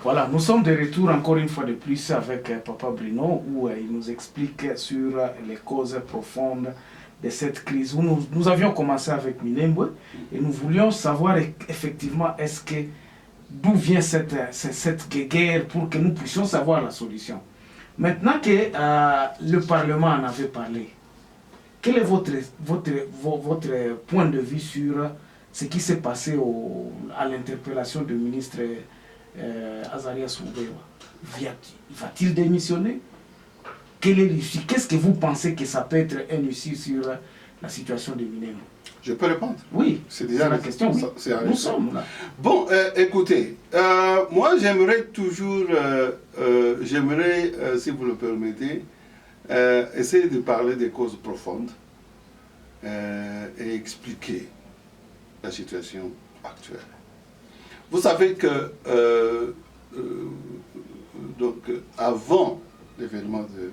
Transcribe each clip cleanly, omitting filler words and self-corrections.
Voilà, nous sommes de retour encore une fois de plus avec Papa Bruno, où il nous explique sur les causes profondes de cette crise. Où nous avions commencé avec Minembwe et nous voulions savoir effectivement d'où vient cette guerre pour que nous puissions savoir la solution. Maintenant que le Parlement en avait parlé, quel est votre point de vue sur ce qui s'est passé à l'interpellation du ministre Azarias Oubewa? Va-t-il démissionner? Quel est l'issue? Qu'est-ce que vous pensez que ça peut être un issue sur la situation de Minembwe? Je peux répondre? Oui, c'est déjà la question. Oui. Nous sommes là. Bon, écoutez, moi j'aimerais toujours, si vous le permettez, essayer de parler des causes profondes et expliquer la situation actuelle. Vous savez que donc, avant l'événement de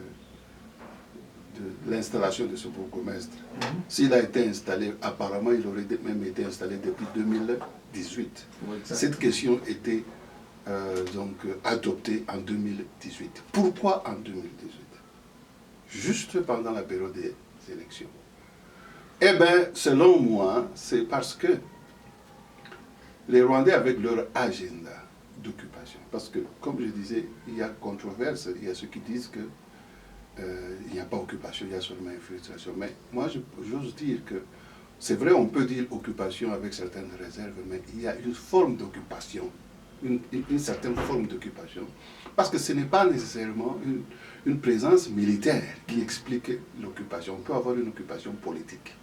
l'installation de ce bourgmestre, s'il a été installé, apparemment il aurait même été installé depuis 2018. Cette question était donc adoptée en 2018. Pourquoi en 2018? Juste pendant la période des élections. Eh bien, selon moi, c'est parce que les Rwandais, avec leur agenda d'occupation, parce que, comme je disais, il y a controverse, il y a ceux qui disent que il n'y a pas occupation, il y a seulement infiltration. Mais moi, j'ose dire que, c'est vrai, on peut dire occupation avec certaines réserves, mais il y a une forme d'occupation, une certaine forme d'occupation, parce que ce n'est pas nécessairement une présence militaire qui explique l'occupation. On peut avoir une occupation politique.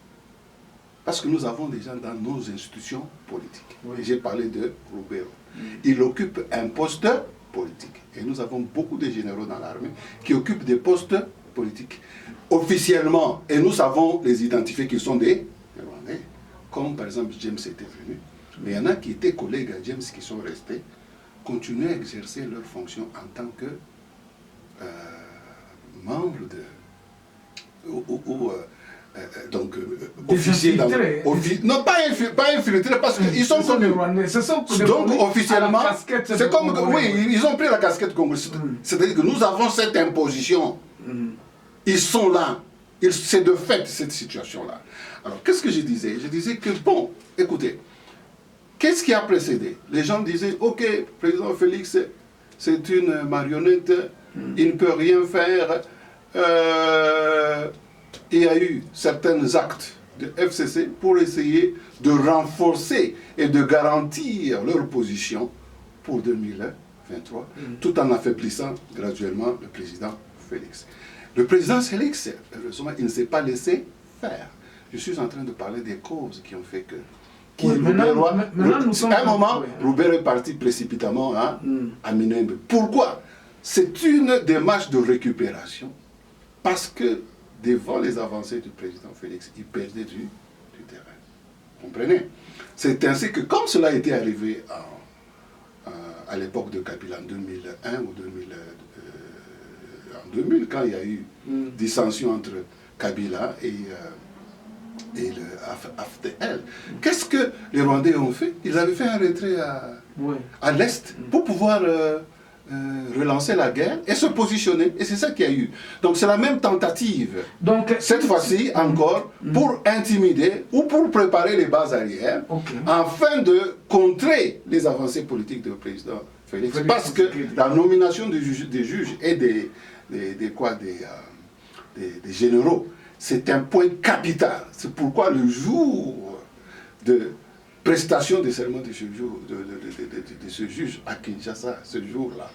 Parce que nous avons des gens dans nos institutions politiques. Oui. J'ai parlé de Roubero. Il occupe un poste politique. Et nous avons beaucoup de généraux dans l'armée qui occupent des postes politiques. Officiellement, et nous savons les identifier qui sont des Rwandais, comme par exemple James était venu, mais il y en a qui étaient collègues à James qui sont restés, continuent à exercer leurs fonctions en tant que membres de... donc, officiers dans non, pas infiltrés, parce qu'ils sont comme... Donc, officiellement, c'est comme... Oui, ils ont pris la casquette congolaise. C'est-à-dire que nous avons cette imposition. Ils sont là. C'est de fait cette situation-là. Alors, qu'est-ce que je disais? Je disais que, bon, écoutez, qu'est-ce qui a précédé? Les gens disaient, ok, président Félix, c'est une marionnette, il ne peut rien faire. Il y a eu certains actes de FCC pour essayer de renforcer et de garantir leur position pour 2023, tout en affaiblissant graduellement le président Félix. Le président Félix, heureusement, il ne s'est pas laissé faire. Je suis en train de parler des causes qui ont fait que... à un moment, Roubero est parti précipitamment à Minembwe. Pourquoi? C'est une démarche de récupération, parce que devant les avancées du président Félix, il perdait du terrain. Vous comprenez? C'est ainsi que, comme cela était arrivé à l'époque de Kabila en 2001 ou en 2000, quand il y a eu dissension entre Kabila et le AFDL, qu'est-ce que les Rwandais ont fait? Ils avaient fait un retrait à l'Est pour pouvoir... relancer la guerre et se positionner. Et c'est ça qu'il y a eu. Donc c'est la même tentative. Donc, cette fois-ci encore, pour intimider ou pour préparer les bases arrières, afin de contrer les avancées politiques du président Félix. Parce que la nomination des juges et des généraux, c'est un point capital. C'est pourquoi le jour de prestation des serments de ce juge à Kinshasa, ce jour-là,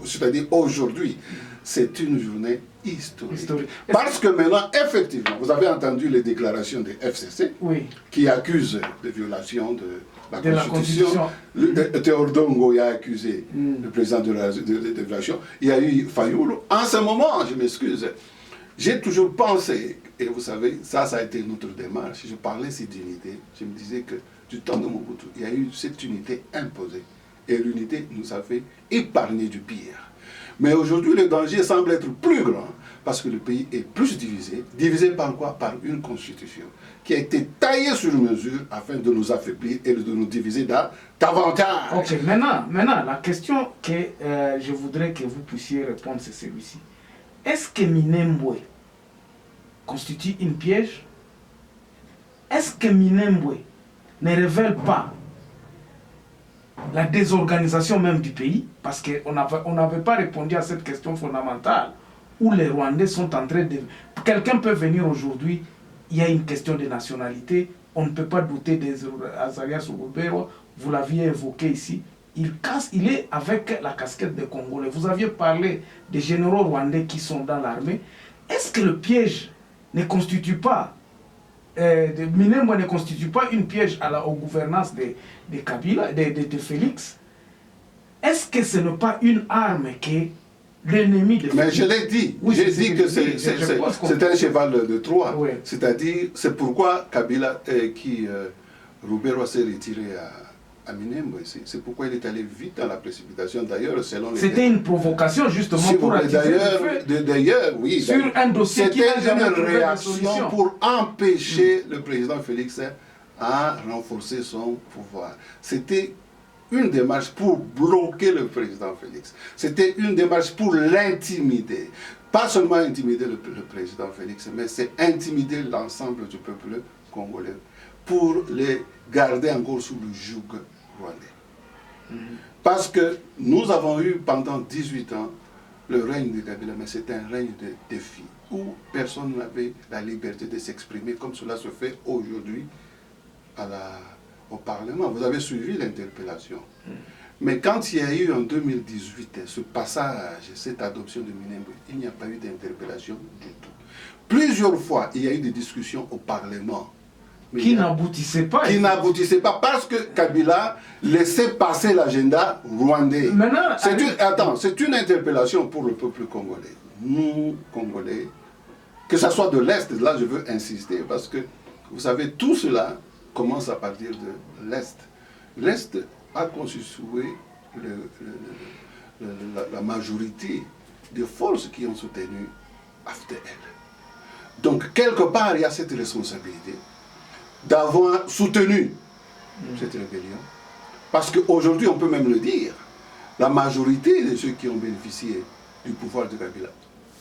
c'est-à-dire aujourd'hui, c'est une journée historique. Parce que maintenant, effectivement, vous avez entendu les déclarations des FCC qui accusent de violation de la Constitution. Théodore Ngoya a accusé le président de violation. Il y a eu Fayoulou. En ce moment, je m'excuse, j'ai toujours pensé, et vous savez, ça a été notre démarche, je parlais cette unité, je me disais que du temps de Mobutu, il y a eu cette unité imposée. Et l'unité nous a fait épargner du pire. Mais aujourd'hui, le danger semble être plus grand parce que le pays est plus divisé. Divisé par quoi? Par une constitution qui a été taillée sur mesure afin de nous affaiblir et de nous diviser davantage. Ok, maintenant, la question que je voudrais que vous puissiez répondre, c'est celui-ci. Est-ce que Minembwe constitue une piège? Est-ce que Minembwe ne révèle pas la désorganisation même du pays? Parce qu'on n'avait pas répondu à cette question fondamentale où les Rwandais sont en train de... Quelqu'un peut venir aujourd'hui, il y a une question de nationalité, on ne peut pas douter des Azarias Urubero, vous l'aviez évoqué ici, il est avec la casquette des Congolais. Vous aviez parlé des généraux rwandais qui sont dans l'armée. Est-ce que le piège ne constitue pas, Minembwe ne constitue pas une piège aux gouvernances de Kabila, de Félix? Est-ce que ce n'est pas une arme que l'ennemi de Félix... Mais je l'ai dit, oui, j'ai dit que c'est un cheval de Troie. Oui. C'est-à-dire, c'est pourquoi Kabila, Rubero s'est retiré à Minembwe. C'est pourquoi il est allé vite dans la précipitation. D'ailleurs, selon les... C'était une provocation justement pour attiser le feu. D'ailleurs, oui. Sur un dossier qui n'a jamais trouvé de réaction solution. pour empêcher le président Félix à renforcer son pouvoir. C'était une démarche pour bloquer le président Félix. C'était une démarche pour l'intimider. Pas seulement intimider le président Félix, mais c'est intimider l'ensemble du peuple congolais pour les garder encore sous le joug rwandais. Parce que nous avons eu pendant 18 ans le règne de Kabila, mais c'est un règne de défi, où personne n'avait la liberté de s'exprimer comme cela se fait aujourd'hui au Parlement. Vous avez suivi l'interpellation. Mais quand il y a eu en 2018 ce passage, cette adoption de Minembwe, il n'y a pas eu d'interpellation du tout. Plusieurs fois, il y a eu des discussions au Parlement. Qui n'aboutissaient pas. Qui n'aboutissaient pas parce que Kabila laissait passer l'agenda rwandais. C'est une interpellation pour le peuple congolais. Nous, Congolais, que ce soit de l'Est, là je veux insister, parce que vous savez, tout cela commence à partir de l'Est. L'Est a constitué la majorité des forces qui ont soutenu AFDL. Donc, quelque part, il y a cette responsabilité d'avoir soutenu cette rébellion. Parce qu'aujourd'hui, on peut même le dire, la majorité de ceux qui ont bénéficié du pouvoir de Kabila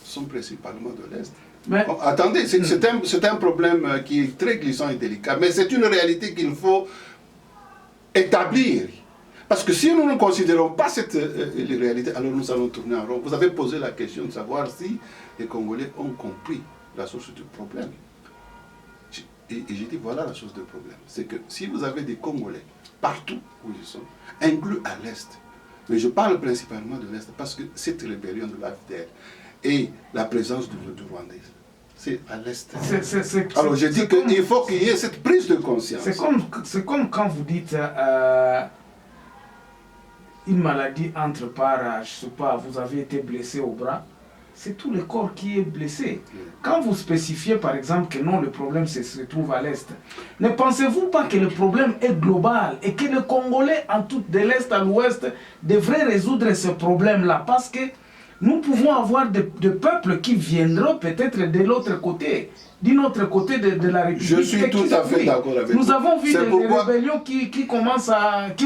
sont principalement de l'Est. Mais... Bon, attendez, c'est un problème qui est très glissant et délicat, mais c'est une réalité qu'il faut établir. Parce que si nous ne considérons pas cette réalité, alors nous allons tourner en rond. Vous avez posé la question de savoir si les Congolais ont compris la source du problème. Et j'ai dit, voilà la source du problème. C'est que si vous avez des Congolais partout où ils sont, inclus à l'Est, mais je parle principalement de l'Est parce que cette rébellion de l'AFDL et la présence du Rwandais, c'est à l'Est. Alors je dis qu'il faut qu'il y ait cette prise de conscience. C'est comme quand vous dites une maladie entre par, je sais pas, vous avez été blessé au bras. C'est tout le corps qui est blessé. Quand vous spécifiez par exemple que non, le problème se trouve à l'Est, ne pensez-vous pas que le problème est global et que les Congolais, en tout, de l'Est à l'Ouest, devraient résoudre ce problème-là? Parce que nous pouvons avoir des peuples qui viendront peut-être de l'autre côté, d'un autre côté de la République. Je suis tout à fait d'accord avec vous. Nous avons vu des rébellions qui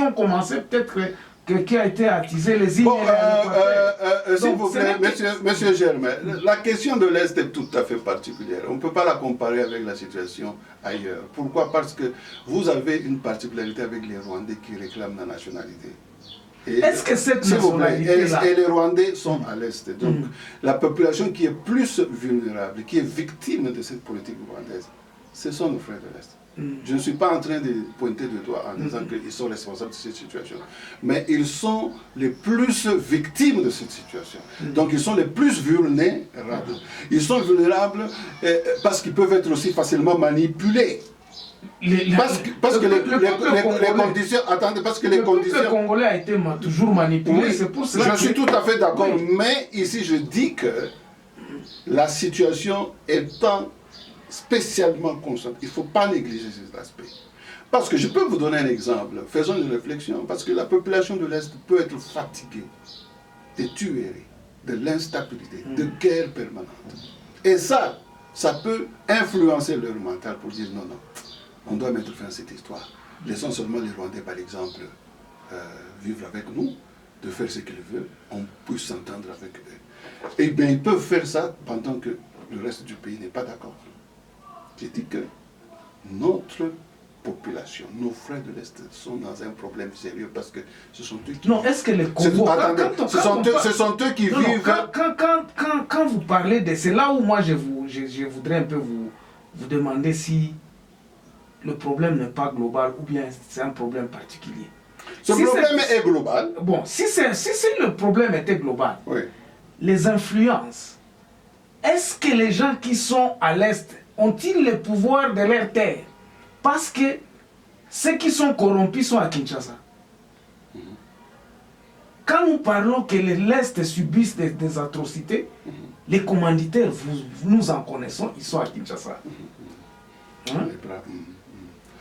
ont commencé peut-être... qui a été attisé les îles. Bon, s'il vous plaît, monsieur Germain, la question de l'Est est tout à fait particulière. On ne peut pas la comparer avec la situation ailleurs. Pourquoi? Parce que vous avez une particularité avec les Rwandais qui réclament la nationalité. Est-ce que cette nationalité-là... Et les Rwandais sont à l'Est. Donc, la population qui est plus vulnérable, qui est victime de cette politique rwandaise, ce sont nos frères de l'Est. Je ne suis pas en train de pointer du doigt en disant qu'ils sont responsables de cette situation. Mais ils sont les plus victimes de cette situation. Donc ils sont les plus vulnérables. Ils sont vulnérables parce qu'ils peuvent être aussi facilement manipulés. Parce que les conditions... Attendez, parce que les conditions... Le Congolais a été toujours manipulé, c'est pour cela je suis tout à fait d'accord, mais ici je dis que la situation étant spécialement constante, il ne faut pas négliger cet aspect. Parce que je peux vous donner un exemple, faisons une réflexion, parce que la population de l'Est peut être fatiguée des tueries, de l'instabilité, de guerre permanente. Et ça peut influencer leur mental pour dire non, non, on doit mettre fin à cette histoire. Laissons seulement les Rwandais, par exemple, vivre avec nous, de faire ce qu'ils veulent, on puisse s'entendre avec eux. Et bien, ils peuvent faire ça pendant que le reste du pays n'est pas d'accord. J'ai dit que notre population, nos frères de l'Est sont dans un problème sérieux parce que ce sont eux qui... Non, est-ce que les Congos... Ce sont eux qui vivent... Quand vous parlez de... C'est là où moi je voudrais un peu vous demander si le problème n'est pas global ou bien c'est un problème particulier. Ce problème est global. Bon, si le problème était global, oui. Les influences, est-ce que les gens qui sont à l'Est ont-ils le pouvoir de leur terre? Parce que ceux qui sont corrompus sont à Kinshasa. Quand nous parlons que l'Est subissent des atrocités, les commanditaires, nous en connaissons, ils sont à Kinshasa. Hein?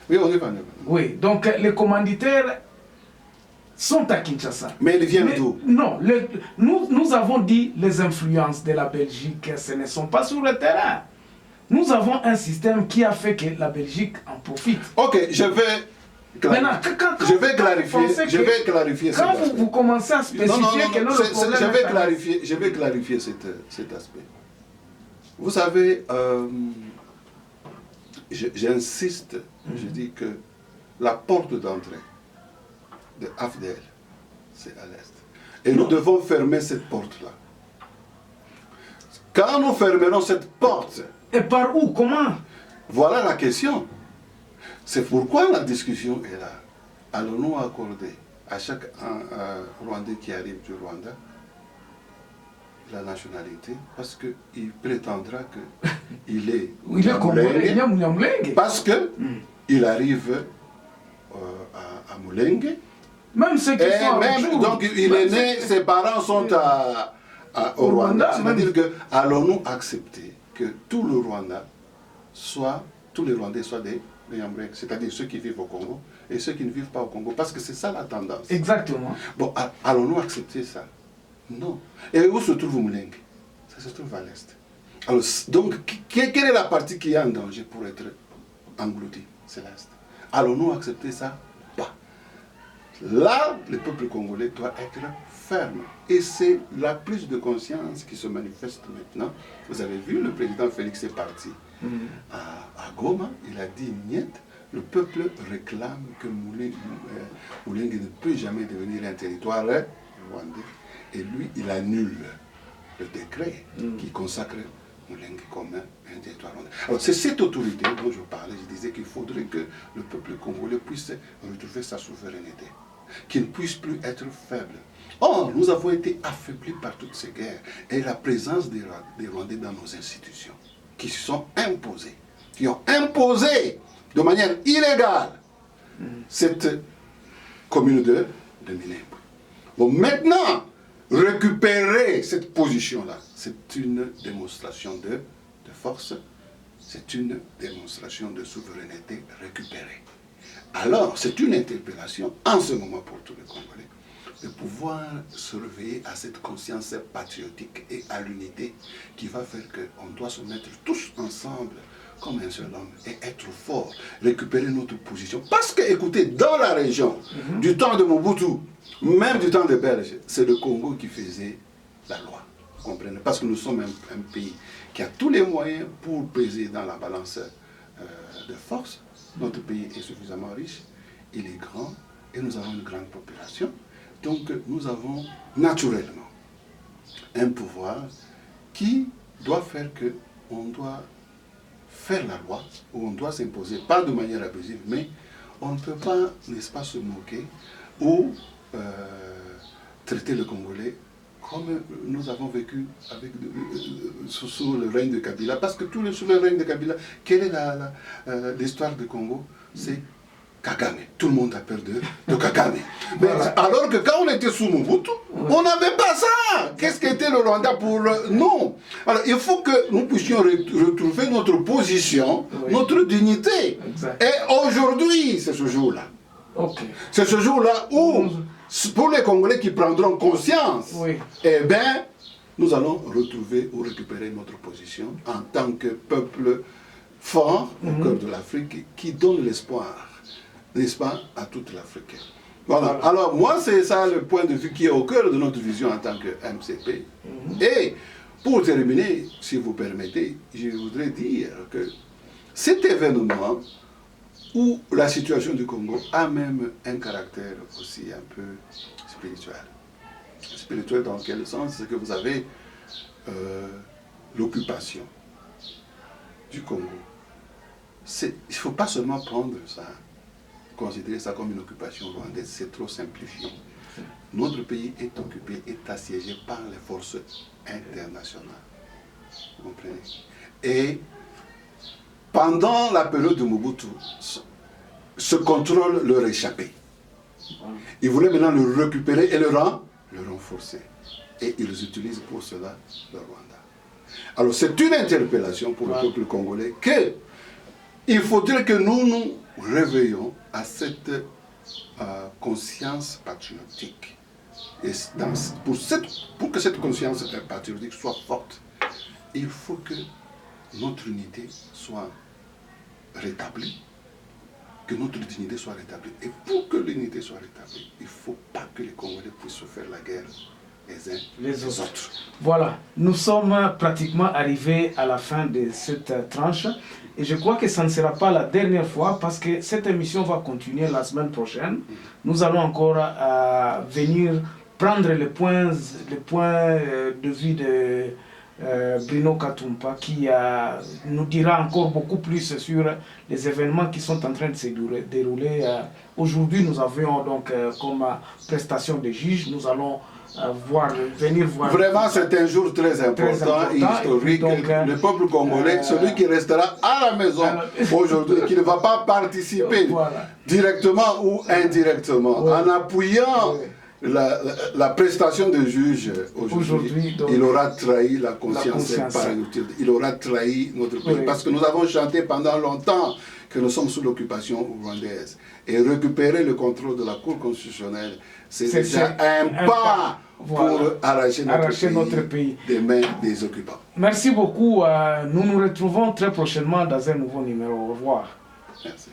Oui, on est pas. Oui, donc les commanditaires sont à Kinshasa. Mais ils viennent d'où? Non, nous avons dit les influences de la Belgique, ce ne sont pas sur le terrain. Nous avons un système qui a fait que la Belgique en profite. Ok, je vais clarifier. Quand vous commencez à spécifier que le problème je vais clarifier cet aspect. Vous savez, j'insiste, je dis que la porte d'entrée de AFDL, c'est à l'Est. Et nous devons fermer cette porte-là. Quand nous fermerons cette porte... Et par où? Comment? Voilà la question. C'est pourquoi la discussion est là. Allons-nous accorder à chaque Rwandais qui arrive du Rwanda la nationalité parce qu'il prétendra qu'il est Mulenge, parce qu'il arrive à Mulenge. Même ceux qui sont même, donc il est né, ses parents sont au Rwanda. C'est-à-dire que allons-nous accepter que tout le Rwanda tous les Rwandais soient des Nyamulenge, c'est-à-dire ceux qui vivent au Congo et ceux qui ne vivent pas au Congo, parce que c'est ça la tendance. Exactement. Bon, allons-nous accepter ça? Non. Et où se trouve Mulenge? Ça se trouve à l'Est. Alors, donc, quelle est la partie qui est en danger pour être engloutie? C'est l'Est. Allons-nous accepter ça? Pas. Là, le peuple congolais doit être ferme. Et c'est la prise de conscience qui se manifeste maintenant. Vous avez vu, le président Félix est parti à Goma. Il a dit niet. Le peuple réclame que Mulenge ne peut jamais devenir un territoire rwandais. Et lui, il annule le décret qui consacre Mulenge comme un territoire rwandais. Alors, c'est cette autorité dont je parlais. Je disais qu'il faudrait que le peuple congolais puisse retrouver sa souveraineté, qu'il ne puisse plus être faible. Or, nous avons été affaiblis par toutes ces guerres et la présence des Rwandais dans nos institutions, qui se sont imposés, qui ont imposé de manière illégale cette commune de Minembwe. Bon, maintenant, récupérer cette position-là, c'est une démonstration de force, c'est une démonstration de souveraineté récupérée. Alors, c'est une interpellation en ce moment pour tous les Congolais de pouvoir se réveiller à cette conscience patriotique et à l'unité qui va faire qu'on doit se mettre tous ensemble comme un seul homme et être fort, récupérer notre position. Parce que, écoutez, dans la région, du temps de Mobutu, même du temps des Belges, c'est le Congo qui faisait la loi. Vous comprenez? Parce que nous sommes un pays qui a tous les moyens pour peser dans la balance de force. Notre pays est suffisamment riche, il est grand et nous avons une grande population. Donc nous avons naturellement un pouvoir qui doit faire qu'on doit faire la loi, ou on doit s'imposer, pas de manière abusive, mais on ne peut pas, n'est-ce pas, se moquer ou traiter le Congolais comme nous avons vécu sous le règne de Kabila. Parce que sous le règne de Kabila, quelle est l'histoire du Congo? C'est Kagame. Tout le monde a peur de Kagame. Mais alors que quand on était sous Mobutu, on n'avait pas ça. Qu'est-ce qu'était le Rwanda pour non? Alors il faut que nous puissions retrouver notre position, notre dignité. Exact. Et aujourd'hui, c'est ce jour-là. Okay. C'est ce jour-là où, pour les Congolais qui prendront conscience, eh bien, nous allons retrouver ou récupérer notre position en tant que peuple fort au cœur de l'Afrique qui donne l'espoir, n'est-ce pas, à toute l'Afrique. Voilà. Alors moi, c'est ça le point de vue qui est au cœur de notre vision en tant que MCP. Et pour terminer, si vous permettez, je voudrais dire que cet événement où la situation du Congo a même un caractère aussi un peu spirituel. Spirituel dans quel sens? C'est que vous avez l'occupation du Congo. Il ne faut pas seulement prendre ça, considérer ça comme une occupation rwandaise, c'est trop simplifié. Notre pays est occupé, est assiégé par les forces internationales. Vous comprenez? Et pendant la période de Mobutu, ce contrôle leur échappait. Ils voulaient maintenant le récupérer et le renforcer. Et ils utilisent pour cela le Rwanda. Alors c'est une interpellation pour le peuple congolais que il faudrait que nous nous réveillons à cette conscience patriotique. Et pour que cette conscience patriotique soit forte, il faut que notre unité soit rétablie, que notre dignité soit rétablie. Et pour que l'unité soit rétablie, il ne faut pas que les Congolais puissent se faire la guerre les uns les autres. Voilà, nous sommes pratiquement arrivés à la fin de cette tranche. Et je crois que ça ne sera pas la dernière fois parce que cette émission va continuer la semaine prochaine. Nous allons encore venir prendre les points de vue de Bruno Katumpa qui nous dira encore beaucoup plus sur les événements qui sont en train de se dérouler. Aujourd'hui, nous avions donc comme prestation de juge, nous allons venir voir. Vraiment, c'est un jour très important et historique. Donc, le peuple congolais, celui qui restera à la maison aujourd'hui, qui ne va pas participer directement ou indirectement, en appuyant la prestation de juge aujourd'hui, il aura trahi la conscience patriotique. Il aura trahi notre pays. Parce que nous avons chanté pendant longtemps que nous sommes sous l'occupation rwandaise. Et récupérer le contrôle de la Cour constitutionnelle, c'est déjà un pas pour arracher notre pays des mains des occupants. Merci beaucoup. Nous nous retrouvons très prochainement dans un nouveau numéro. Au revoir. Merci.